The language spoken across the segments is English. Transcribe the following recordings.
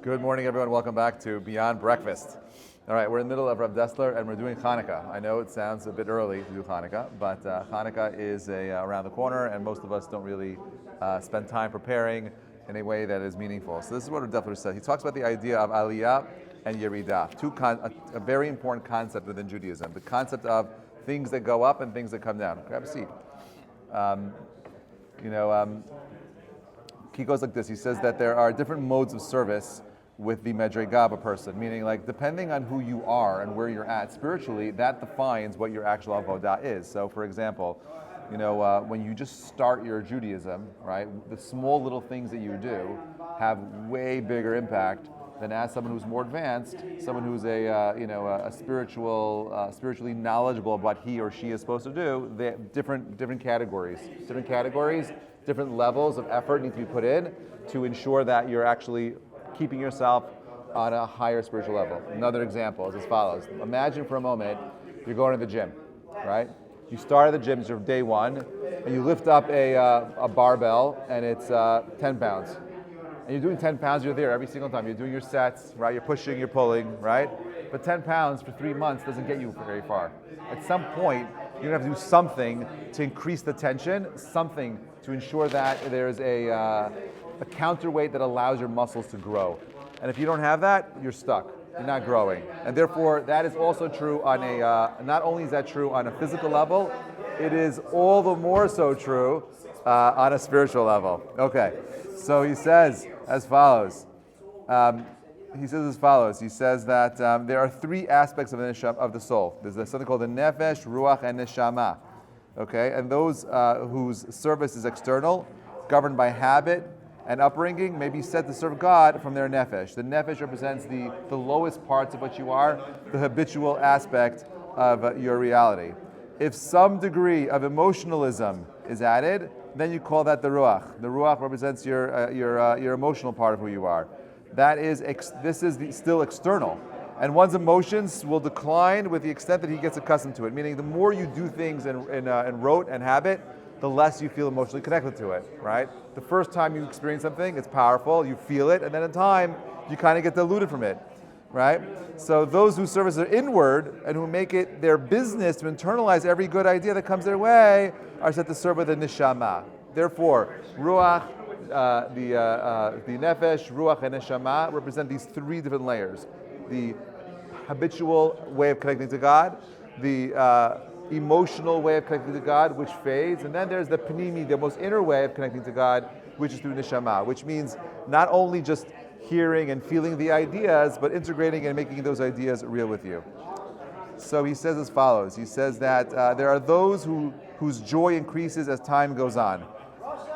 Good morning, everyone. Welcome back to Beyond Breakfast. All right, we're in the middle of Rav Dessler, and we're doing Chanukah. I know it sounds a bit early to do Chanukah, but Chanukah is around the corner, and most of us don't really spend time preparing in a way that is meaningful. So this is what Rav Dessler says. He talks about the idea of Aliyah and Yeridah, a very important concept within Judaism, the concept of things that go up and things that come down. Grab a seat. He goes like this. He says that there are different modes of service with the Medregah of a person, meaning like depending on who you are and where you're at spiritually, that defines what your actual Avodah is. So for example, when you just start your Judaism, right, the small little things that you do have way bigger impact than as someone who's more advanced, someone who's spiritually knowledgeable about what he or she is supposed to do. They have different categories, different levels of effort need to be put in to ensure that you're actually keeping yourself on a higher spiritual level. Another example is as follows. Imagine for a moment you're going to the gym, right? You start at the gym, it's your day one, and you lift up a barbell, and it's 10 pounds. And you're doing 10 pounds, you're there every single time. You're doing your sets, right? You're pushing, you're pulling, right? But 10 pounds for 3 months doesn't get you very far. At some point, you're going to have to do something to increase the tension, something to ensure that there's a counterweight that allows your muscles to grow. And if you don't have that, you're stuck. You're not growing. And therefore, that is also true on not only is that true on a physical level, it is all the more so true on a spiritual level. Okay, so he says as follows. He says that there are three aspects of the soul. There's something called the Nefesh, Ruach, and Neshama. Okay, and those whose service is external, governed by habit and upbringing, may be said to serve God from their Nefesh. The Nefesh represents the lowest parts of what you are, the habitual aspect of your reality. If some degree of emotionalism is added, then you call that the Ruach. The Ruach represents your emotional part of who you are. This is still external. And one's emotions will decline with the extent that he gets accustomed to it. Meaning the more you do things in rote and habit, the less you feel emotionally connected to it, right? The first time you experience something, it's powerful, you feel it, and then in time, you kind of get diluted from it, right? So those whose service are inward and who make it their business to internalize every good idea that comes their way are set to serve with the Neshama. Therefore, Ruach, the Nefesh, Ruach, and Neshama represent these three different layers. The habitual way of connecting to God, the emotional way of connecting to God, which fades, and then there's the Pnimi, the most inner way of connecting to God, which is through Neshama, which means not only just hearing and feeling the ideas, but integrating and making those ideas real with you. So he says as follows. He says that there are those whose joy increases as time goes on,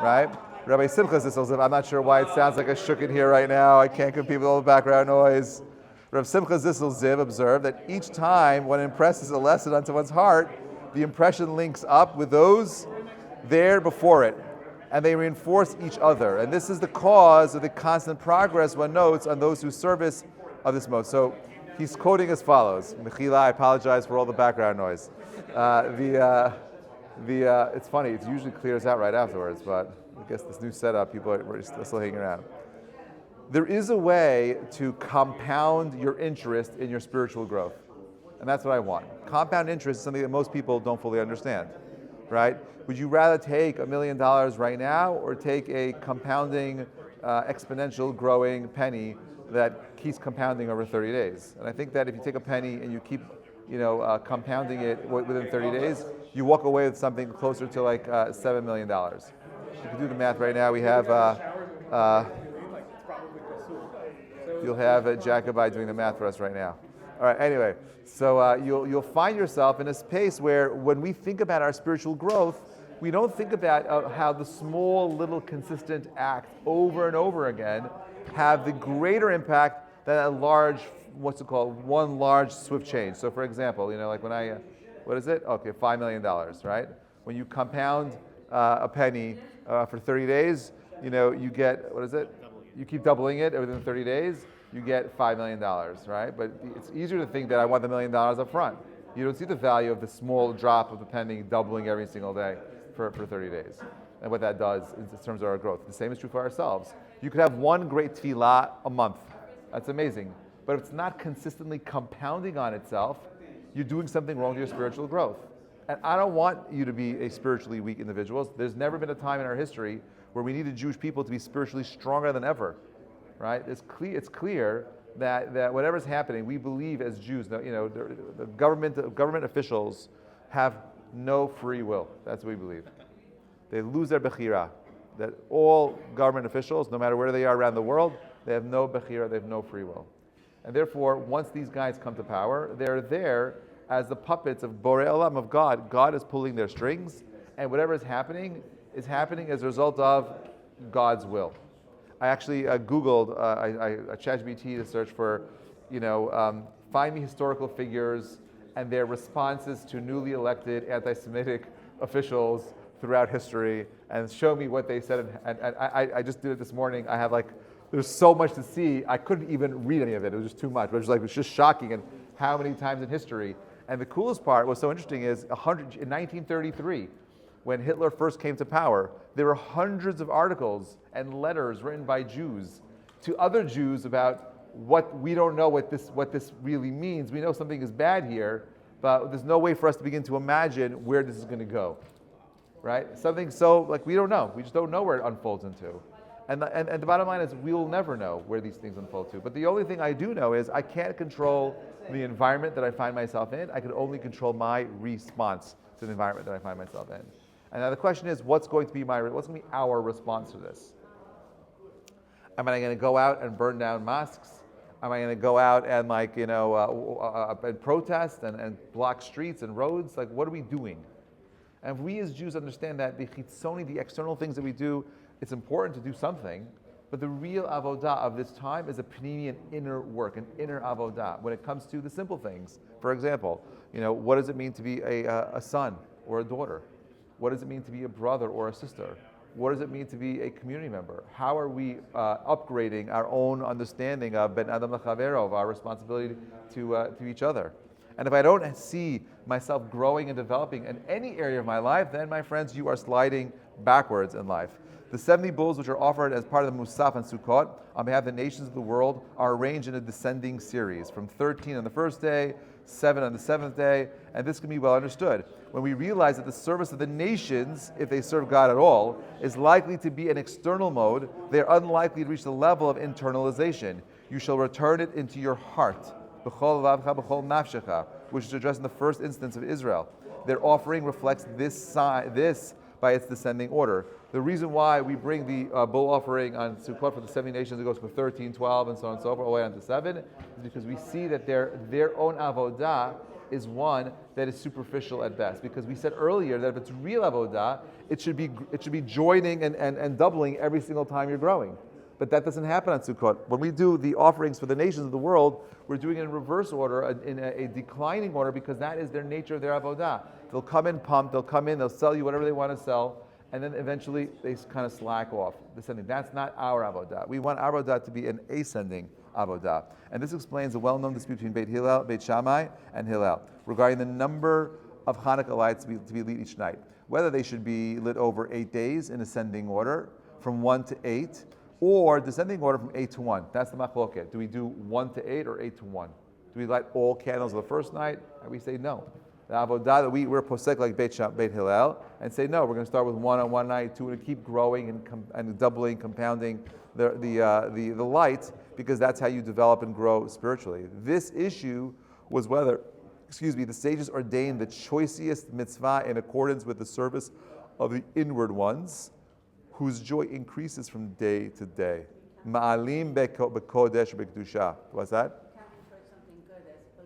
right? Rabbi Simcha says, I'm not sure why it sounds like a shuk in here right now. I can't compete with all the background noise. Rav Simcha Ziv observed that each time one impresses a lesson onto one's heart, the impression links up with those there before it, and they reinforce each other. And this is the cause of the constant progress one notes on those whose service of this mode. So he's quoting as follows. Mechila, I apologize for all the background noise. It's funny, it usually clears out right afterwards, but I guess this new setup, people are still hanging around. There is a way to compound your interest in your spiritual growth. And that's what I want. Compound interest is something that most people don't fully understand, right? Would you rather take $1 million right now or take a compounding, exponential growing penny that keeps compounding over 30 days? And I think that if you take a penny and you keep compounding it within 30 days, you walk away with something closer to like $7 million. You can do the math right now. We have you'll have Jacobi doing the math for us right now. All right, anyway, so you'll find yourself in a space where when we think about our spiritual growth, we don't think about how the small, little, consistent act over and over again have the greater impact than a large, one large swift change. So for example, like when what is it? Okay, $5 million, right? When you compound a penny for 30 days, you get, what is it? You keep doubling it within 30 days, you get $5 million, right? But it's easier to think that I want the $1 million up front. You don't see the value of the small drop of the penny doubling every single day for 30 days. And what that does in terms of our growth. The same is true for ourselves. You could have one great tefillah a month, That's amazing. But if it's not consistently compounding on itself, you're doing something wrong to your spiritual growth. And I don't want you to be a spiritually weak individual. There's never been a time in our history where we needed Jewish people to be spiritually stronger than ever, right? It's clear that whatever's happening, we believe as Jews, the government officials have no free will. That's what we believe. They lose their bechira. That all government officials, no matter where they are around the world, they have no bechira, they have no free will. And therefore, once these guys come to power, they're there as the puppets of Borei Olam, of God. God is pulling their strings, and whatever is happening as a result of God's will. I actually Googled, I ChatGPT to search for, find me historical figures and their responses to newly elected anti-Semitic officials throughout history, and show me what they said. And I just did it this morning. I have there's so much to see. I couldn't even read any of it. It was just too much. But it was just shocking, and how many times in history. And the coolest part, what's so interesting is in 1933, when Hitler first came to power, there were hundreds of articles and letters written by Jews to other Jews about what we don't know what this really means. We know something is bad here, but there's no way for us to begin to imagine where this is going to go, right? Something so we don't know. We just don't know where it unfolds into. And the bottom line is we will never know where these things unfold to. But the only thing I do know is I can't control the environment that I find myself in. I can only control my response to the environment that I find myself in. And now the question is, what's going to be our response to this? Am I going to go out and burn down mosques? Am I going to go out and and protest and block streets and roads? What are we doing? And if we as Jews understand that the chitzoni, the external things that we do, it's important to do something, but the real avodah of this time is a pnimi, an inner work, an inner avodah. When it comes to the simple things, for example, what does it mean to be a son or a daughter? What does it mean to be a brother or a sister? What does it mean to be a community member? How are we upgrading our own understanding of ben adam l'chavero, of our responsibility to each other? And if I don't see myself growing and developing in any area of my life, then, my friends, you are sliding backwards in life. The 70 bulls which are offered as part of the Musaf and Sukkot on behalf of the nations of the world are arranged in a descending series, from 13 on the first day, 7 on the seventh day, and this can be well understood. When we realize that the service of the nations, if they serve God at all, is likely to be an external mode, they are unlikely to reach the level of internalization. You shall return it into your heart, which is addressed in the first instance of Israel. Their offering reflects this by its descending order. The reason why we bring the bull offering on Sukkot for the 70 nations, it goes from 13, 12, and so on and so forth, all the way on to 7, is because we see that their own avodah is one that is superficial at best. Because we said earlier that if it's real avodah, it should be joining and doubling every single time you're growing. But that doesn't happen on Sukkot. When we do the offerings for the nations of the world, we're doing it in reverse order, in a declining order, because that is their nature of their avodah. They'll come in pumped, they'll sell you whatever they want to sell, and then eventually they kind of slack off, descending. That's not our avodah. We want our avodah to be an ascending avodah. And this explains the well-known dispute between Beit Shammai and Hillel regarding the number of Hanukkah lights to be lit each night. Whether they should be lit over 8 days in ascending order, from 1 to 8, or descending order from 8 to 1. That's the machloket. Do we do 1 to 8 or 8 to 1? Do we light all candles the first night? And we say no. The avodah that we're posek like Beit Hillel, and say no. We're going to start with 1 on one night, 2, and keep growing and doubling, compounding the light, because that's how you develop and grow spiritually. This issue was whether, the sages ordained the choicest mitzvah in accordance with the service of the inward ones, whose joy increases from day to day. Ma'alim bekodesh bekdusha. What's that?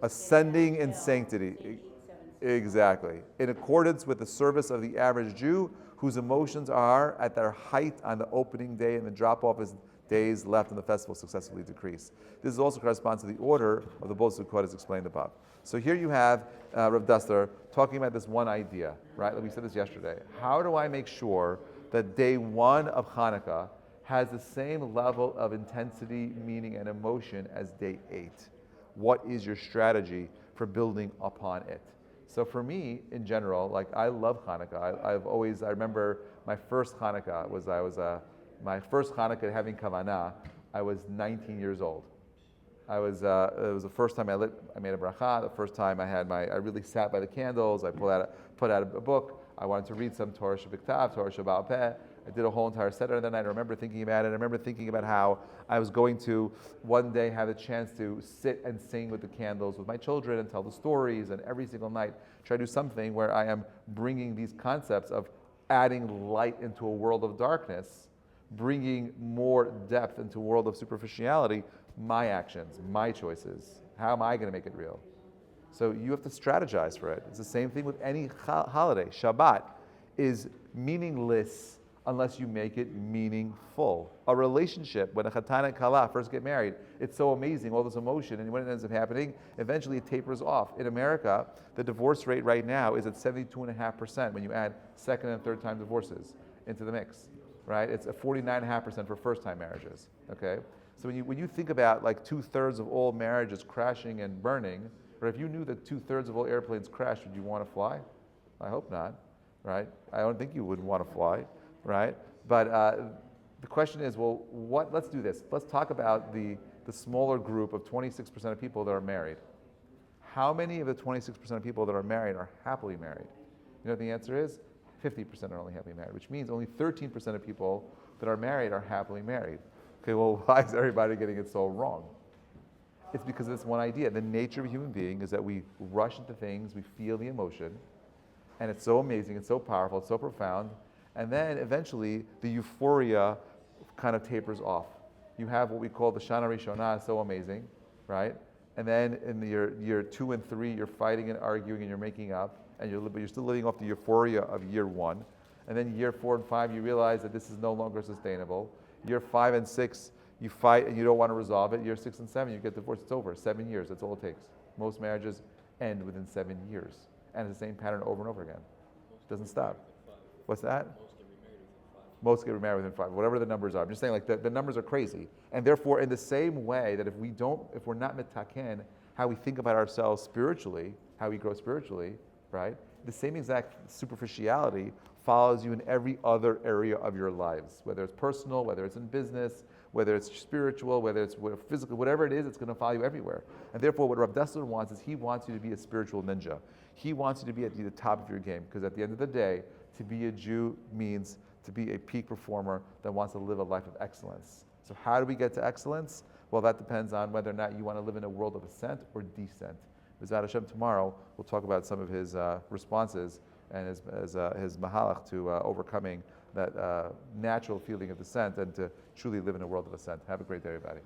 Ascending in sanctity. Exactly. In accordance with the service of the average Jew, whose emotions are at their height on the opening day, and the drop-off as days left in the festival successively decrease. This also corresponds to the order of the Bol Sukkot as explained above. So here you have Rav Dessler talking about this one idea, right? Like we said this yesterday. How do I make sure that day 1 of Hanukkah has the same level of intensity, meaning, and emotion as day 8? What is your strategy for building upon it? So for me, in general, I love Hanukkah. I remember my first Hanukkah my first Hanukkah having kavanah, I was 19 years old. it was the first time I made a bracha. The first time I really sat by the candles. I put out a book. I wanted to read some Torah Shabbat, Torah Shabbat Peh. I did a whole entire seder, and then I remember thinking about it. I remember thinking about how I was going to one day have a chance to sit and sing with the candles with my children and tell the stories, and every single night try to do something where I am bringing these concepts of adding light into a world of darkness, bringing more depth into a world of superficiality, my actions, my choices. How am I going to make it real? So you have to strategize for it. It's the same thing with any holiday. Shabbat is meaningless unless you make it meaningful. A relationship, when a chatan and kala first get married, it's so amazing, all this emotion, and when it ends up happening, eventually it tapers off. In America, the divorce rate right now is at 72.5% when you add second and third time divorces into the mix, right? It's at 49.5% for first time marriages, okay? So when you think about like 2/3 of all marriages crashing and burning, or if you knew that 2/3 of all airplanes crash, would you want to fly? I hope not, right? I don't think you would want to fly, right? But the question is, well, let's do this. Let's talk about the smaller group of 26% of people that are married. How many of the 26% of people that are married are happily married? You know what the answer is? 50% are only happily married, which means only 13% of people that are married are happily married. Okay, well, why is everybody getting it so wrong? It's because of this one idea. The nature of a human being is that we rush into things, we feel the emotion, and it's so amazing, it's so powerful, it's so profound, and then eventually the euphoria kind of tapers off. You have what we call the Shana Rishonah, so amazing, right? And then in year 2 and 3, you're fighting and arguing and you're making up, but you're still living off the euphoria of year 1. And then year 4 and 5, you realize that this is no longer sustainable. Year 5 and 6, you fight and you don't want to resolve it. Year 6 and 7, you get divorced. It's over. 7 years. That's all it takes. Most marriages end within 7 years, and it's the same pattern over and over again. It doesn't stop. What's that? Most get remarried within 5. Whatever the numbers are. I'm just saying, like the numbers are crazy, and therefore, in the same way that if we're not mitaken, how we think about ourselves spiritually, how we grow spiritually, right? The same exact superficiality follows you in every other area of your lives, whether it's personal, whether it's in business, whether it's spiritual, whether it's physical, whatever it is, it's going to follow you everywhere. And therefore, what Rav Dessler wants is he wants you to be a spiritual ninja. He wants you to be at the top of your game, because at the end of the day, to be a Jew means to be a peak performer that wants to live a life of excellence. So how do we get to excellence? Well, that depends on whether or not you want to live in a world of ascent or descent. B'ezrat Hashem, tomorrow we'll talk about some of his responses and his mahalach to overcoming that natural feeling of descent and to truly live in a world of ascent. Have a great day, everybody.